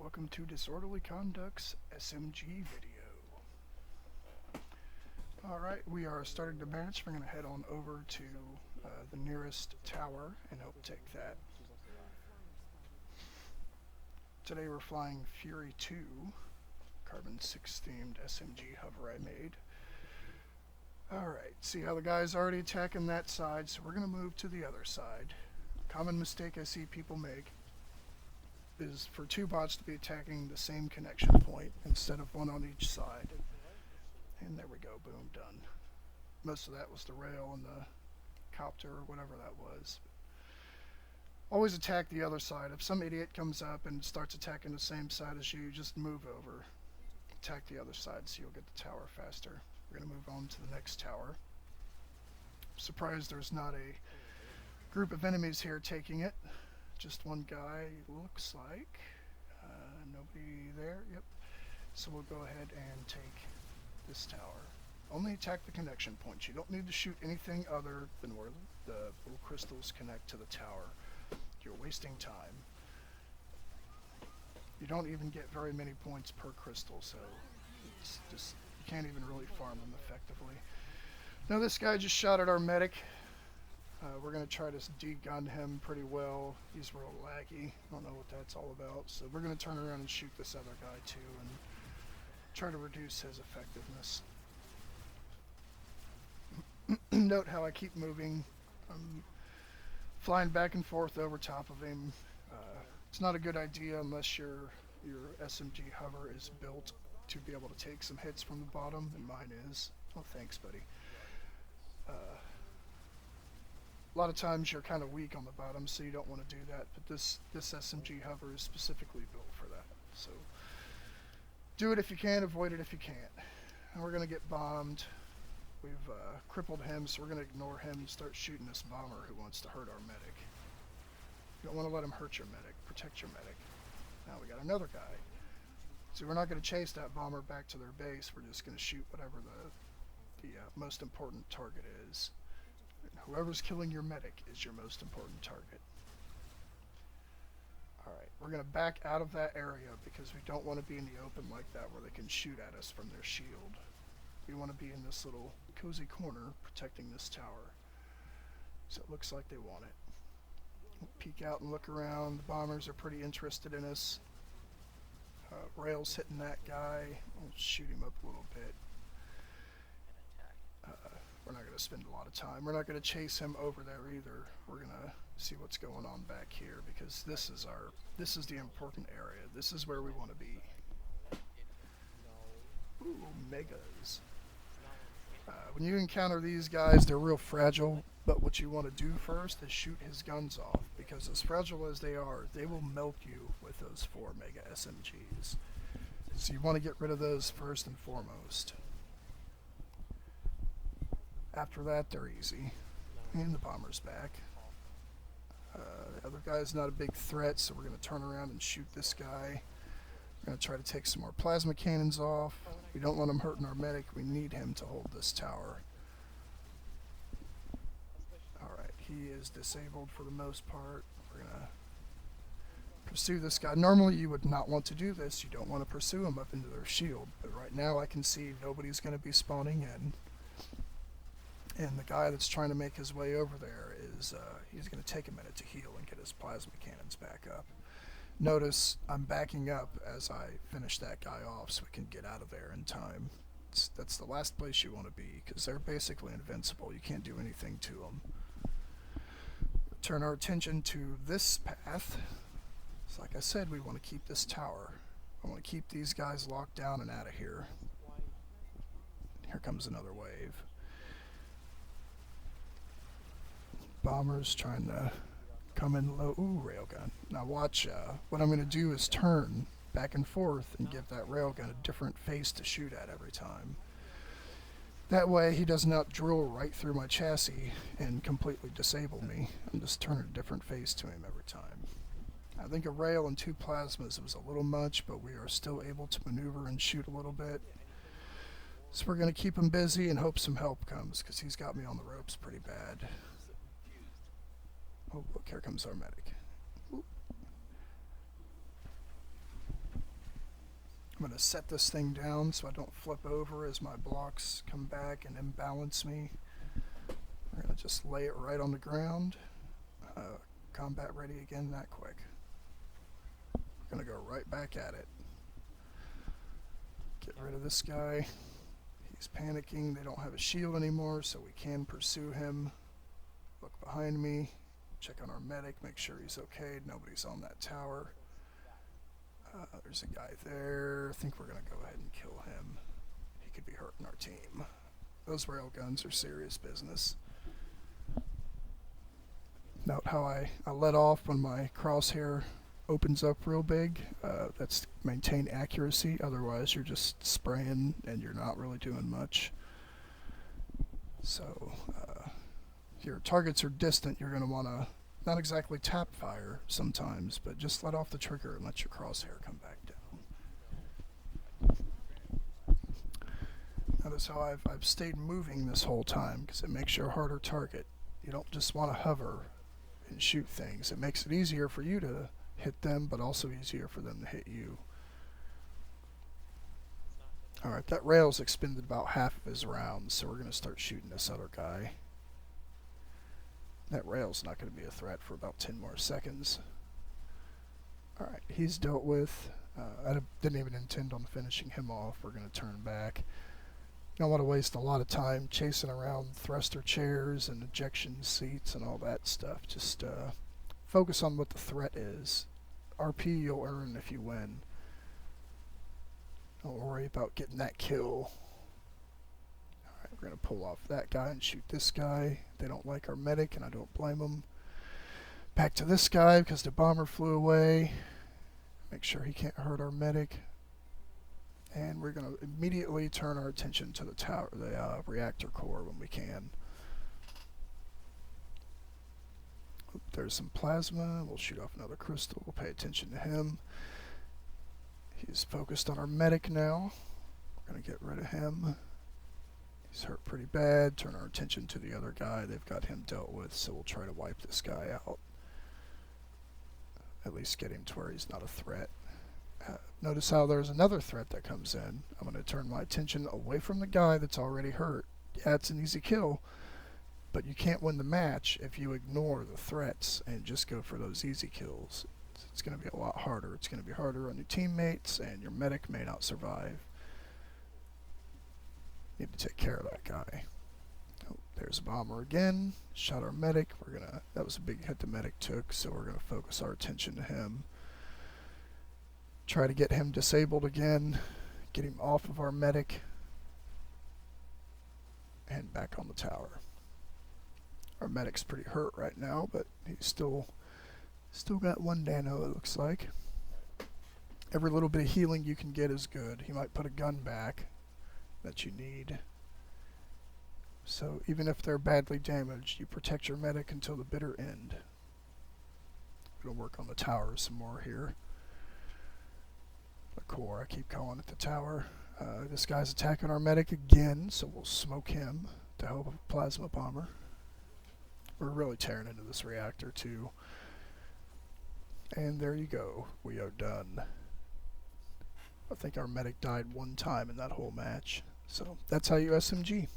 Welcome to Disorderly Conduct's SMG video. Alright, we are starting the match. We're going to head on over to the nearest tower and help take that. Today we're flying Fury 2, Carbon 6 themed SMG Hover I made. Alright, see how the guy's already attacking that side, so we're going to move to the other side. Common mistake I see people make is for two bots to be attacking the same connection point instead of one on each side. And there we go, boom, done. Most of that was the rail and the copter or whatever that was. Always attack the other side. If some idiot comes up and starts attacking the same side as you, just move over. Attack the other side so you'll get the tower faster. We're going to move on to the next tower. I'm surprised there's not a group of enemies here taking it. Just one guy, looks like. Nobody there, yep. So we'll go ahead and take this tower. Only attack the connection points. You don't need to shoot anything other than where the little crystals connect to the tower. You're wasting time. You don't even get very many points per crystal, so it's just, you can't even really farm them effectively. Now this guy just shot at our medic. We're going to try to de-gun him pretty well. He's real laggy. I don't know what that's all about. So we're going to turn around and shoot this other guy too and try to reduce his effectiveness. Note how I keep moving. I'm flying back and forth over top of him. It's not a good idea unless your SMG Hover is built to be able to take some hits from the bottom, and mine is. Oh, thanks, buddy. A lot of times you're kind of weak on the bottom, so you don't want to do that, but this SMG Hover is specifically built for that. So do it if you can, avoid it if you can't. And we're going to get bombed. We've crippled him, so we're going to ignore him and start shooting this bomber who wants to hurt our medic. You don't want to let him hurt your medic. Protect your medic. Now we got another guy. So we're not going to chase that bomber back to their base. We're just going to shoot whatever the most important target is. Whoever's killing your medic is your most important target. Alright, we're going to back out of that area because we don't want to be in the open like that where they can shoot at us from their shield. We want to be in this little cozy corner protecting this tower. So it looks like they want it. We'll peek out and look around. The bombers are pretty interested in us. Rail's hitting that guy. We'll shoot him up a little bit. We're not going to spend a lot of time. We're not going to chase him over there either. We're going to see what's going on back here because this is the important area. This is where we want to be. Ooh, megas. When you encounter these guys, they're real fragile, but what you want to do first is shoot his guns off because as fragile as they are, they will melt you with those 4 mega SMGs. So you want to get rid of those first and foremost. After that, they're easy. And the bomber's back. The other guy's not a big threat, so we're going to turn around and shoot this guy. We're going to try to take some more plasma cannons off. We don't want him hurting our medic. We need him to hold this tower. Alright, he is disabled for the most part. We're going to pursue this guy. Normally you would not want to do this. You don't want to pursue him up into their shield. But right now I can see nobody's going to be spawning in. And the guy that's trying to make his way over there is, he's going to take a minute to heal and get his plasma cannons back up. Notice I'm backing up as I finish that guy off so we can get out of there in time. That's the last place you want to be because they're basically invincible. You can't do anything to them. Turn our attention to this path. So like I said, we want to keep this tower. I want to keep these guys locked down and out of here. Here comes another wave. Bombers trying to come in low. Ooh, railgun. Now watch, what I'm going to do is turn back and forth and give that railgun a different face to shoot at every time. That way he does not drill right through my chassis and completely disable me. I'm just turning a different face to him every time. I think a rail and 2 plasmas was a little much, but we are still able to maneuver and shoot a little bit. So we're going to keep him busy and hope some help comes because he's got me on the ropes pretty bad. Oh, look, here comes our medic. Ooh. I'm going to set this thing down so I don't flip over as my blocks come back and imbalance me. We're going to just lay it right on the ground. Combat ready again that quick. We're going to go right back at it. Get rid of this guy. He's panicking. They don't have a shield anymore, so we can pursue him. Look behind me. Check on our medic. Make sure he's okay. Nobody's on that tower. There's a guy there. I think we're going to go ahead and kill him. He could be hurting our team. Those rail guns are serious business. Note how I let off when my crosshair opens up real big. That's to maintain accuracy. Otherwise, you're just spraying and you're not really doing much. So, if your targets are distant, you're going to want to not exactly tap fire sometimes, but just let off the trigger and let your crosshair come back down. Notice how I've stayed moving this whole time because it makes you a harder target. You don't just want to hover and shoot things. It makes it easier for you to hit them, but also easier for them to hit you. Alright, that rail's expended about half of his rounds, so we're going to start shooting this other guy. That rail's not going to be a threat for about 10 more seconds. Alright, he's dealt with. I didn't even intend on finishing him off. We're going to turn back. You don't want to waste a lot of time chasing around thruster chairs and ejection seats and all that stuff. Just focus on what the threat is. RP you'll earn if you win. Don't worry about getting that kill. Alright, we're going to pull off that guy and shoot this guy. They don't like our medic, and I don't blame them. Back to this guy because the bomber flew away. Make sure he can't hurt our medic. And we're going to immediately turn our attention to the tower, the reactor core when we can. Oop, there's some plasma. We'll shoot off another crystal. We'll pay attention to him. He's focused on our medic now. We're going to get rid of him. He's hurt pretty bad. Turn our attention to the other guy. They've got him dealt with, so we'll try to wipe this guy out. At least get him to where he's not a threat. Notice how there's another threat that comes in. I'm going to turn my attention away from the guy that's already hurt. Yeah, it's an easy kill, but you can't win the match if you ignore the threats and just go for those easy kills. It's going to be a lot harder. It's going to be harder on your teammates, and your medic may not survive. Need to take care of that guy. Oh, there's a bomber again. Shot our medic. That was a big hit the medic took, so we're going to focus our attention to him. Try to get him disabled again. Get him off of our medic. And back on the tower. Our medic's pretty hurt right now, but he's still got one nano, it looks like. Every little bit of healing you can get is good. He might put a gun back that you need. So even if they're badly damaged, you protect your medic until the bitter end. We'll work on the tower some more here. The core, I keep calling it the tower. This guy's attacking our medic again, so we'll smoke him to help a plasma bomber. We're really tearing into this reactor too. And there you go. We are done. I think our medic died one time in that whole match. So that's how you SMG.